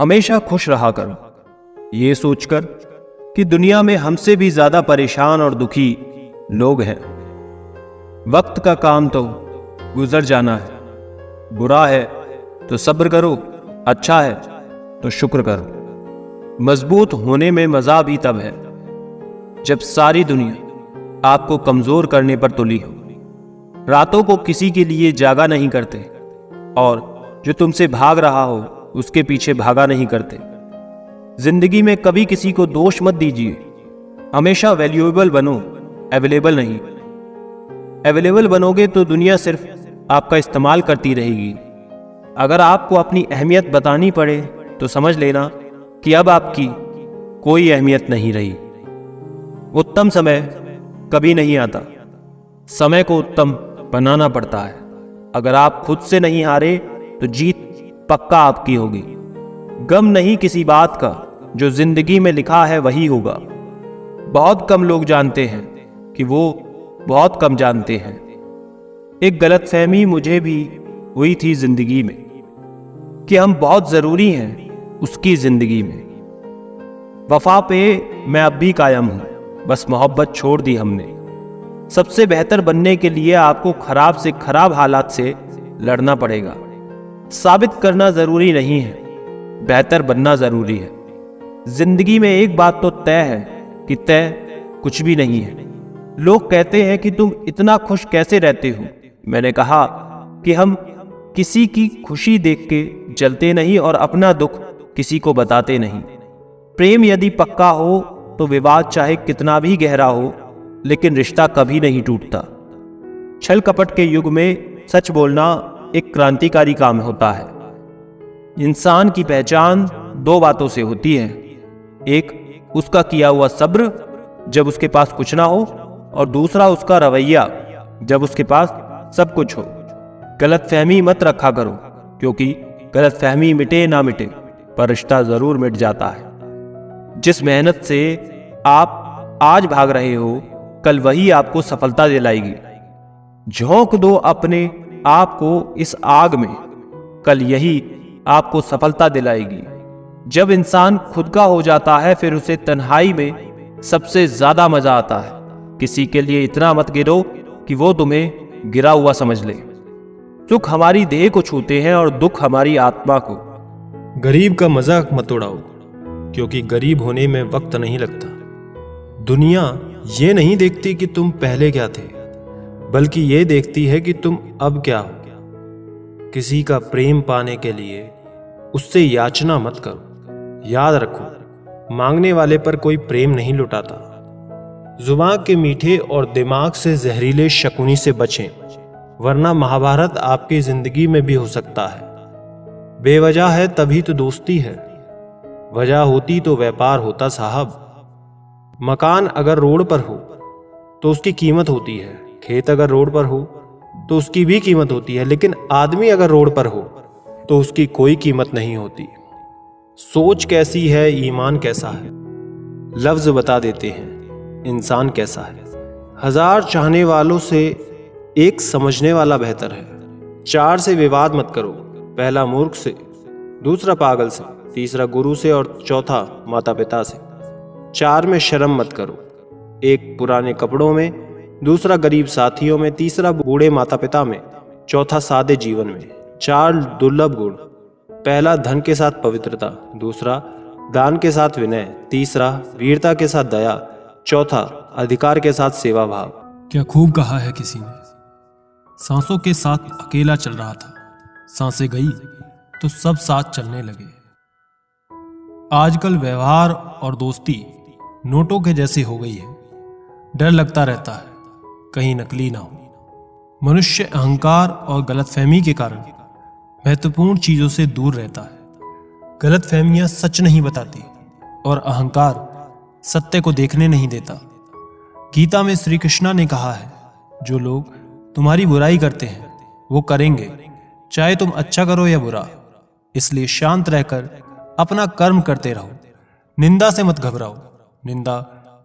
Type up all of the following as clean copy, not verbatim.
हमेशा खुश रहा करो, ये सोचकर कि दुनिया में हमसे भी ज्यादा परेशान और दुखी लोग हैं। वक्त का काम तो गुजर जाना है, बुरा है तो सब्र करो, अच्छा है तो शुक्र करो। मजबूत होने में मजा भी तब है जब सारी दुनिया आपको कमजोर करने पर तुली हो। रातों को किसी के लिए जागा नहीं करते और जो तुमसे भाग रहा हो उसके पीछे भागा नहीं करते। जिंदगी में कभी किसी को दोष मत दीजिए। हमेशा वैल्यूएबल बनो, अवेलेबल नहीं। अवेलेबल बनोगे तो दुनिया सिर्फ आपका इस्तेमाल करती रहेगी। अगर आपको अपनी अहमियत बतानी पड़े तो समझ लेना कि अब आपकी कोई अहमियत नहीं रही। उत्तम समय कभी नहीं आता, समय को उत्तम बनाना पड़ता है। अगर आप खुद से नहीं हारे तो जीत पक्का आपकी होगी। गम नहीं किसी बात का, जो जिंदगी में लिखा है वही होगा। बहुत कम लोग जानते हैं कि वो बहुत कम जानते हैं। एक गलतफहमी मुझे भी हुई थी जिंदगी में कि हम बहुत जरूरी हैं उसकी जिंदगी में। वफा पे मैं अब भी कायम हूं, बस मोहब्बत छोड़ दी हमने। सबसे बेहतर बनने के लिए आपको खराब से खराब हालात से लड़ना पड़ेगा। साबित करना जरूरी नहीं है, बेहतर बनना जरूरी है। जिंदगी में एक बात तो तय है कि तय कुछ भी नहीं है। लोग कहते हैं कि तुम इतना खुश कैसे रहते हो। मैंने कहा कि हम किसी की खुशी देख के जलते नहीं और अपना दुख किसी को बताते नहीं। प्रेम यदि पक्का हो तो विवाद चाहे कितना भी गहरा हो, लेकिन रिश्ता कभी नहीं टूटता। छल कपट के युग में सच बोलना एक क्रांतिकारी काम होता है। इंसान की पहचान दो बातों से होती है, एक उसका किया हुआ सब्र जब उसके पास कुछ ना हो, और दूसरा उसका रवैया जब उसके पास सब कुछ हो। गलतफहमी मत रखा करो, क्योंकि गलतफहमी मिटे ना मिटे पर रिश्ता जरूर मिट जाता है। जिस मेहनत से आप आज भाग रहे हो, कल वही आपको सफलता दिलाएगी। झोंक दो अपने आप को इस आग में, कल यही आपको सफलता दिलाएगी। जब इंसान खुद का हो जाता है फिर उसे तन्हाई में सबसे ज्यादा मजा आता है। किसी के लिए इतना मत गिरो कि वो तुम्हें गिरा हुआ समझ ले। सुख हमारी देह को छूते हैं और दुख हमारी आत्मा को। गरीब का मजाक मत उड़ाओ, क्योंकि गरीब होने में वक्त नहीं लगता। दुनिया ये नहीं देखती कि तुम पहले क्या थे, बल्कि ये देखती है कि तुम अब क्या हो। किसी का प्रेम पाने के लिए उससे याचना मत करो। याद रखो, मांगने वाले पर कोई प्रेम नहीं लुटाता। जुबान के मीठे और दिमाग से जहरीले शकुनी से बचें, वरना महाभारत आपकी जिंदगी में भी हो सकता है। बेवजह है तभी तो दोस्ती है, वजह होती तो व्यापार होता साहब। मकान अगर रोड पर हो तो उसकी कीमत होती है, खेत अगर रोड पर हो तो उसकी भी कीमत होती है, लेकिन आदमी अगर रोड पर हो तो उसकी कोई कीमत नहीं होती। सोच कैसी है, ईमान कैसा है, लफ्ज बता देते हैं इंसान कैसा है। 1000 चाहने वालों से एक समझने वाला बेहतर है। 4 से विवाद मत करो, पहला मूर्ख से, दूसरा पागल से, तीसरा गुरु से और चौथा माता पिता से। 4 में शर्म मत करो, एक पुराने कपड़ों में, दूसरा गरीब साथियों में, तीसरा बूढ़े माता पिता में, चौथा सादे जीवन में। 4 दुर्लभ गुण, पहला धन के साथ पवित्रता, दूसरा दान के साथ विनय, तीसरा वीरता के साथ दया, चौथा अधिकार के साथ सेवा भाव। क्या खूब कहा है किसी ने। सांसों के साथ अकेला चल रहा था, सांसें गई तो सब साथ चलने लगे। आजकल व्यवहार और दोस्ती नोटों के जैसी हो गई है। डर लगता रहता है कहीं नकली ना हो। मनुष्य अहंकार और गलतफहमी के कारण महत्वपूर्ण चीजों से दूर रहता है। गलतफहमियां सच नहीं बताती और अहंकार सत्य को देखने नहीं देता। गीता में श्री कृष्णा ने कहा है, जो लोग तुम्हारी बुराई करते हैं वो करेंगे, चाहे तुम अच्छा करो या बुरा। इसलिए शांत रहकर अपना कर्म करते रहो। निंदा से मत घबराओ, निंदा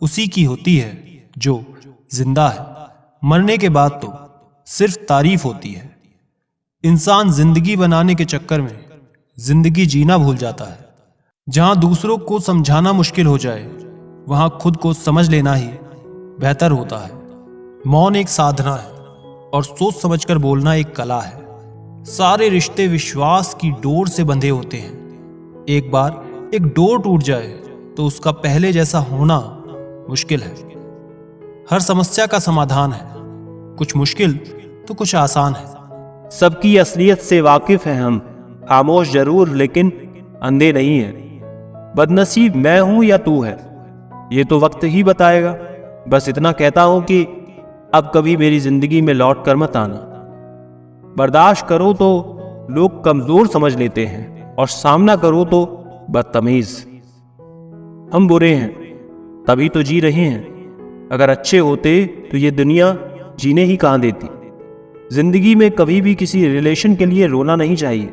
उसी की होती है जो जिंदा है। मरने के बाद तो सिर्फ तारीफ होती है। इंसान जिंदगी बनाने के चक्कर में जिंदगी जीना भूल जाता है। जहां दूसरों को समझाना मुश्किल हो जाए वहां खुद को समझ लेना ही बेहतर होता है। मौन एक साधना है और सोच समझकर बोलना एक कला है। सारे रिश्ते विश्वास की डोर से बंधे होते हैं। एक बार एक डोर टूट जाए तो उसका पहले जैसा होना मुश्किल है। हर समस्या का समाधान है, कुछ मुश्किल तो कुछ आसान है। सबकी असलियत से वाकिफ हैं हम, खामोश जरूर लेकिन अंधे नहीं हैं। बदनसीब मैं हूं या तू है, ये तो वक्त ही बताएगा। बस इतना कहता हूं कि अब कभी मेरी जिंदगी में लौट कर मत आना। बर्दाश्त करो तो लोग कमजोर समझ लेते हैं और सामना करो तो बदतमीज। हम बुरे हैं तभी तो जी रहे हैं, अगर अच्छे होते तो ये दुनिया जीने ही कहां देती। जिंदगी में कभी भी किसी रिलेशन के लिए रोना नहीं चाहिए,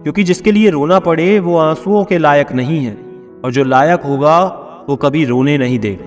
क्योंकि जिसके लिए रोना पड़े वो आंसुओं के लायक नहीं है, और जो लायक होगा वो कभी रोने नहीं देगा।